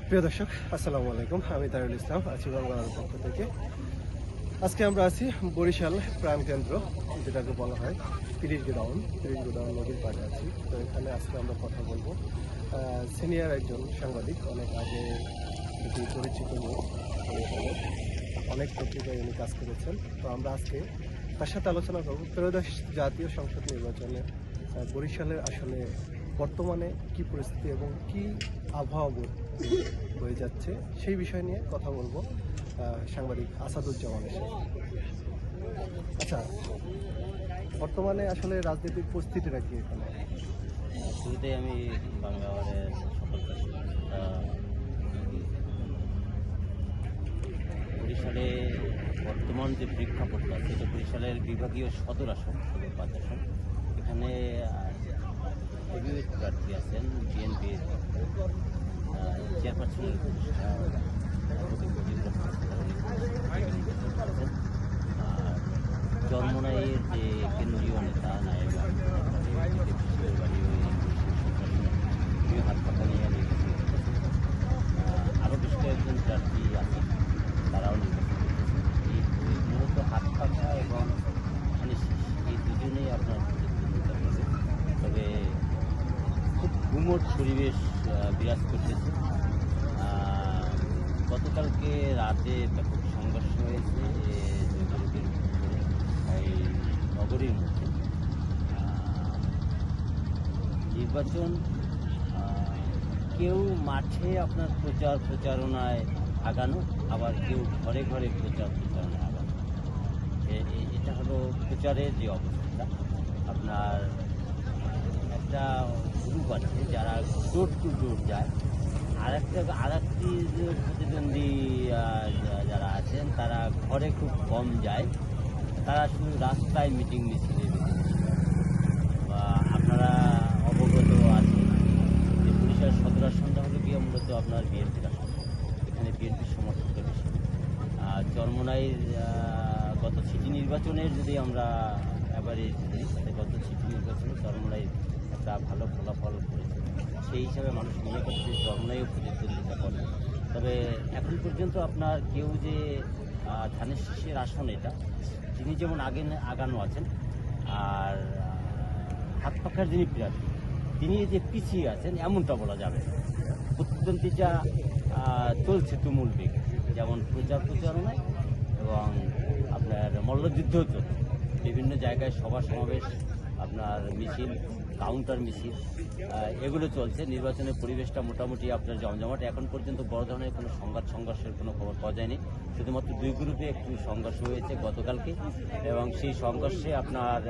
প্রিয় দর্শক, আসসালামু আলাইকুম। আমি তারুল ইসলাম আছি বাংলার পক্ষ থেকে। আজকে আমরা আছি বরিশাল প্রাণকেন্দ্র, যেটাকে বলা হয় পিরিল গোডাউন নদীর পাড়ে আছি। তো এখানে আজকে আমরা কথা বলবো সিনিয়র একজন সাংবাদিক, অনেক আগে এটি পরিচিত মুখ, বরিশালে অনেক পত্রিকায় উনি কাজ করেছেন। তো আমরা আজকে তার সাথে আলোচনা করবো ত্রয়োদশ জাতীয় সংসদ নির্বাচনে বরিশালের আসলে বর্তমানে কি পরিস্থিতি এবং কি আবহাওয়া হয়ে যাচ্ছে সেই বিষয় নিয়ে কথা বলবো সাংবাদিক আসাদুজ্জামানের সাথে। আচ্ছা, বর্তমানে আসলে রাজনৈতিক পরিস্থিতিটা কি এখানে? শুরুতেই আমি বাংলাবারের বরিশালে বর্তমান যে প্রেক্ষাপটটা, সেটা বরিশালের বিভাগীয় সদর আসন, সদর 5 আসন। এখানে হেভিওয়েট প্রার্থী আছেন বিএনপির চেয়ারপারসনের চরমোনাইয়ের যে কেন্দ্রীয় নেতা নায়েব হাত পাতা নিয়ে নির্বাচন করতেছেন। আরও বেশ কয়েকজন প্রার্থী আছেন, তারাও নির্বাচন করতেছেন। এই মূলত হাত পাখা এবং এই দুজনেই আপনার প্রতিদ্বন্দ্বিতা করবে। তবে খুব গুমট পরিবেশ বিরাজ করতেছে। গতকালকে রাতে ব্যাপক সংঘর্ষ হয়েছে এই নগরীর মধ্যে। নির্বাচন কেউ মাঠে আপনার প্রচারণায় আগানো, আবার কেউ ঘরে ঘরে প্রচারণায় আগানো। এটা হলো প্রচারের যে অবস্থাটা। আপনার একটা গ্রুপ আছে যারা ডোর টু ডোর যায়, আর একটি প্রতিদ্বন্দ্বী যারা আছেন তারা ঘরে খুব কম যায়, তারা শুধু রাস্তায় মিটিং মিছিলে বা আপনারা অবগত আছেন যে বরিশাল সদর আসনটা হলো গিয়ে মূলত আপনার বিএনপির আসন। এখানে বিএনপির সমর্থকটা বেশি। চরমোনাইয়ের গত সিটি নির্বাচনের যদি আমরা অ্যাভারেজ দিই, তাহলে গত সিটি নির্বাচনে চরমোনাই একটা ভালো ফলাফল করেছে। সেই হিসাবে মানুষ মনে করছে চরমোনাইও প্রতিদ্বন্দ্বিতা করে। তবে এখন পর্যন্ত আপনার কেউ যে ধানের শীষের আসন, এটা তিনি যেমন আগানো আছেন, আর হাত পাখার যিনি প্রার্থী তিনি যে পিছিয়ে আছেন এমনটা বলা যাবে। প্রতিদ্বন্দ্বিতা চলছে তুমুল বেগ, যেমন প্রচারণায় এবং আপনার মল্লযুদ্ধও চলছে। বিভিন্ন জায়গায় সভা সমাবেশ, আপনার মিছিল, কাউন্টার মিছিল, এগুলো চলছে। নির্বাচনের পরিবেশটা মোটামুটি আপনার জমজমাট। এখন পর্যন্ত বড় ধরনের কোনো সংঘর্ষের কোনো খবর পাওয়া যায়নি। শুধুমাত্র 2 গ্রুপে একটু সংঘর্ষ হয়েছে গতকালকে, এবং সেই সংঘর্ষে আপনার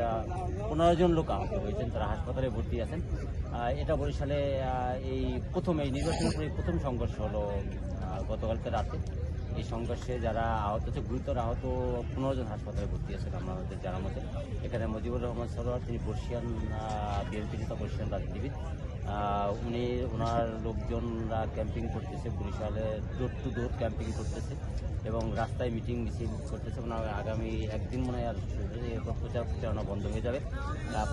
15 জন লোক আহত হয়েছেন, তারা হাসপাতালে ভর্তি আছেন। এটা বরিশালে এই নির্বাচনের পরে প্রথম সংঘর্ষ হলো গতকালকে রাতে। এই সংঘর্ষে যারা আহত হচ্ছে, গুরুতর আহত 15 জন হাসপাতালে ভর্তি আছেন আমাদের জানার মতে। এখানে মুজিবুর রহমান সরোয়ার, তিনি বর্ষিয়ান বিএনপি নেতা, বর্ষিয়ান রাজনীতিবিদ। ওনার লোকজনরা ক্যাম্পিং করতেছে, বরিশালে ডোর টু ডোর ক্যাম্পিং করতেছে এবং রাস্তায় মিটিং মিছিল করতেছে। আগামী একদিন মনে হয় আর এরপর প্রচারণা বন্ধ হয়ে যাবে।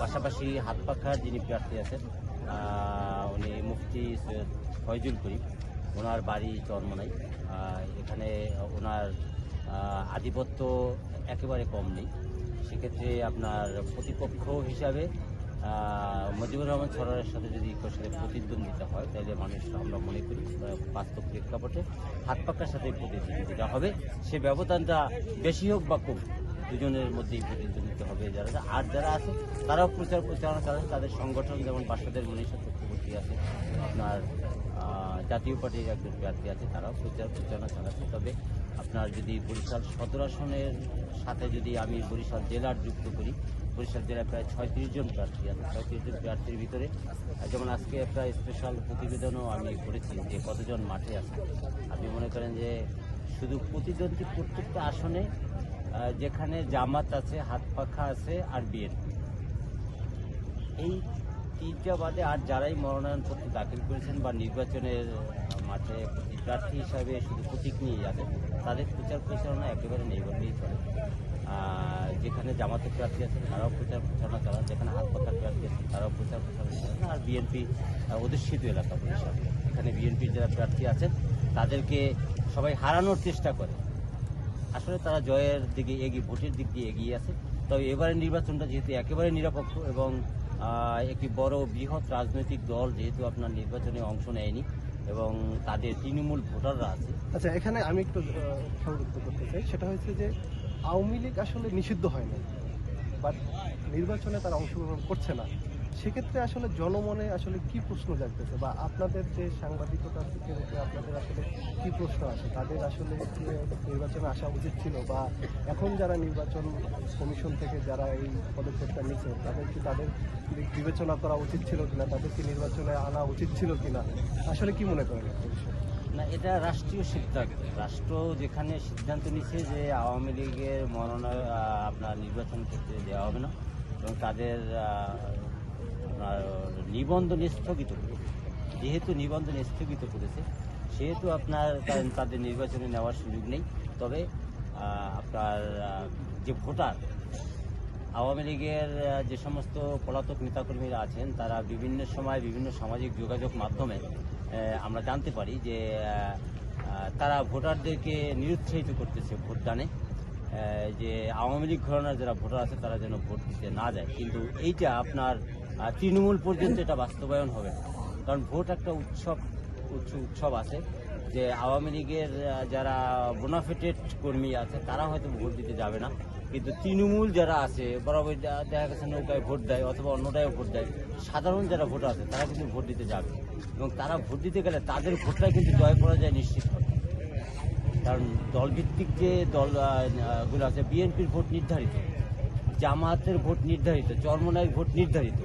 পাশাপাশি হাত পাখার যিনি প্রার্থী আছেন, উনি মুফতি সৈয়দ ফয়জুল করিম, ওনার বাড়ি চরমোনাই। এখানে ওনার আধিপত্য একেবারে কম নেই। সেক্ষেত্রে আপনার প্রতিপক্ষ হিসাবে মুজিবুর রহমান সরোয়ারের সাথে যদি প্রতিদ্বন্দ্বিতা হয়, তাহলে আমরা মনে করি বাস্তব প্রেক্ষাপটে হাত পাখার সাথে প্রতিদ্বন্দ্বিতা হবে। সে ব্যবধানটা বেশি হোক বা কম, দুজনের মধ্যেই প্রতিদ্বন্দ্বিতা হবে। যারা আছে তারাও প্রচারণা চালাচ্ছে। তাদের সংগঠন যেমন বাসাদের মনীষা চক্রবর্তী আছে, আপনার জাতীয় পার্টির একজন প্রার্থী আছে, তারাও প্রচারণা চালাচ্ছে। তবে আপনার যদি বরিশাল সদর আসনের সাথে যদি আমি বরিশাল জেলার যুক্ত করি, বরিশাল জেলায় প্রায় 36 জন প্রার্থী আছে। 36 জন প্রার্থীর ভিতরে যেমন আজকে একটা স্পেশাল প্রতিবেদনও আমি করেছি যে কতজন মাঠে আছে। আপনি মনে করেন যে শুধু প্রতিদ্বন্দ্বী প্রত্যেকটা আসনে, যেখানে জামাত আছে, হাত পাখা আছে আর বিএনপি, এই 3টা বাদে আর যারাই মনোনয়নপত্র দাখিল করেছেন বা নির্বাচনের মাঠে প্রার্থী হিসাবে শুধু প্রতীক নিয়ে যাবেন, তাদের প্রচারণা একেবারে নেই বললেই চলে। যেখানে জামাতের প্রার্থী আছেন তারাও প্রচারণা চালান, যেখানে হাত পাখার প্রার্থী আছেন তারাও প্রচারণা চালান। আর বিএনপি অধিষ্ঠিত এলাকা বরিশাল, এখানে বিএনপির যারা প্রার্থী আছেন তাদেরকে সবাই হারানোর চেষ্টা করে। আসলে তারা জয়ের দিকে এগিয়ে, ভোটের দিক দিয়ে এগিয়ে আছে। তবে এবারের নির্বাচনটা যেহেতু একেবারে নিরপেক্ষ এবং একটি বড় বৃহৎ রাজনৈতিক দল যেহেতু আপনার নির্বাচনে অংশ নেয়নি এবং তাদের তৃণমূল ভোটাররা আছে। আচ্ছা, এখানে আমি একটু সংযুক্ত করতে চাই, সেটা হচ্ছে যে আওয়ামী লীগ আসলে নিষিদ্ধ হয় না, বাট নির্বাচনে তারা অংশগ্রহণ করছে না। সেক্ষেত্রে আসলে জনমনে আসলে কি প্রশ্ন জাগতেছে, বা আপনাদের যে সাংবাদিকতা থেকে আপনাদের আসলে কি প্রশ্ন আসে, তাদের আসলে কি নির্বাচনে আসা উচিত ছিল, বা এখন যারা নির্বাচন কমিশন থেকে যারা এই পদক্ষেপটা নিচ্ছে তাদের কি তাদের বিবেচনা করা উচিত ছিল কিনা, তাদেরকে নির্বাচনে আনা উচিত ছিল কিনা, আসলে কি মনে করেন এই বিষয়ে? না, এটা রাষ্ট্রীয় সিদ্ধান্ত। রাষ্ট্র যেখানে সিদ্ধান্ত নিচ্ছে যে আওয়ামী লীগের মনোনয়ন আপনার নির্বাচন ক্ষেত্রে দেওয়া হবে না এবং তাদের আপনার নিবন্ধন স্থগিত করেছে। যেহেতু নিবন্ধন স্থগিত করেছে সেহেতু আপনার তাদের নির্বাচনে নেওয়ার সুযোগ নেই। তবে আপনার যে ভোটার, আওয়ামী লীগের যে সমস্ত পলাতক নেতাকর্মীরা আছেন তারা বিভিন্ন সময় বিভিন্ন সামাজিক যোগাযোগ মাধ্যমে আমরা জানতে পারি যে তারা ভোটারদেরকে নিরুৎসাহিত করতেছে ভোটদানে, যে আওয়ামী লীগ ঘরানার যারা ভোটার আছে তারা যেন ভোট দিতে না যায়। কিন্তু এইটা আপনার তৃণমূল পর্যন্ত এটা বাস্তবায়ন হবে না, কারণ ভোট একটা উৎসব আছে, যে আওয়ামী লীগের যারা বোনাফিটেড কর্মী আছে তারা হয়তো ভোট দিতে যাবে না, কিন্তু তৃণমূল যারা আছে বরাবর দেখা গেছে নৌকায় ভোট দেয় অথবা অন্যটায় ভোট দেয়, সাধারণ যারা ভোটার আছে তারা কিন্তু ভোট দিতে যাবে এবং তারা ভোট দিতে গেলে তাদের ভোটটাই কিন্তু জয় পরাজয় নিশ্চিত হবে। কারণ দলভিত্তিক যে দলগুলো আছে, বিএনপির ভোট নির্ধারিত, জামায়াতের ভোট নির্ধারিত, চরমনাইয়ের ভোট নির্ধারিত,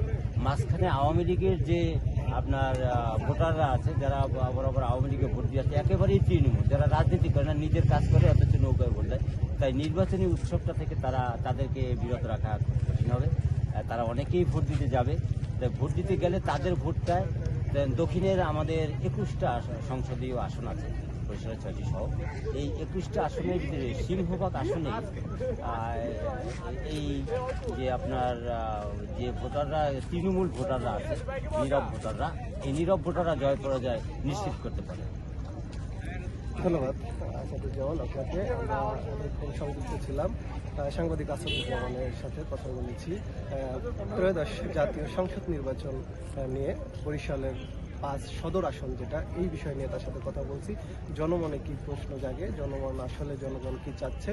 মাঝখানে আওয়ামী লীগের যে আপনার ভোটাররা আছে যারা বরাবর আওয়ামী লীগে ভোট দিয়ে আসছে একেবারেই তৃণমূল, যারা রাজনীতি করে না, নিজের কাজ করে অথচ নৌকায় ভোট দেয়। তাই নির্বাচনী উৎসবটা থেকে তাদেরকে বিরত রাখা কঠিন হবে। তারা অনেকেই ভোট দিতে যাবে, তাই ভোট দিতে গেলে তাদের ভোটটায় দক্ষিণের আমাদের 21টা সংসদীয় আসন আছে, বরিশালের 6টি সহ, এই 21টা আসনের ভিতরে সিংহভাগ আসনে এই যে আপনার যে ভোটাররা তৃণমূল ভোটাররা আছে, নীরব ভোটাররা, এই নীরব ভোটাররা জয় পরাজয় নিশ্চিত করতে পারে। ধন্যবাদ আসাদুজ্জামান আপনাকে। আমরা অনেকক্ষণ সংযুক্ত ছিলাম সাংবাদিক আসাদুজ্জামানের সাথে কথা বলেছি ত্রয়োদশ জাতীয় সংসদ নির্বাচন নিয়ে, বরিশালের 5 সদর আসন যেটা, এই বিষয় নিয়ে তার সাথে কথা বলছি। জনমনে কি প্রশ্ন জাগে, জনগণ কি চাচ্ছে,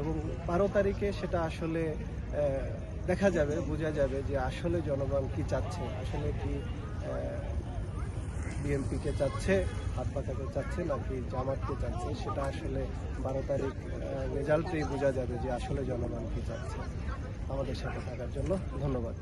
এবং 12 তারিখে সেটা আসলে দেখা যাবে, বোঝা যাবে যে আসলে জনগণ কি চাচ্ছে, আসলে কি বিএনপিকে চাচ্ছে, হাত পাতাকে চাচ্ছে নাকি জামাতকে চাচ্ছে, সেটা আসলে 12 তারিখ রেজাল্টেই বোঝা যাবে যে আসলে জনগণ কি চাচ্ছে। আমাদের সাথে থাকার জন্য ধন্যবাদ।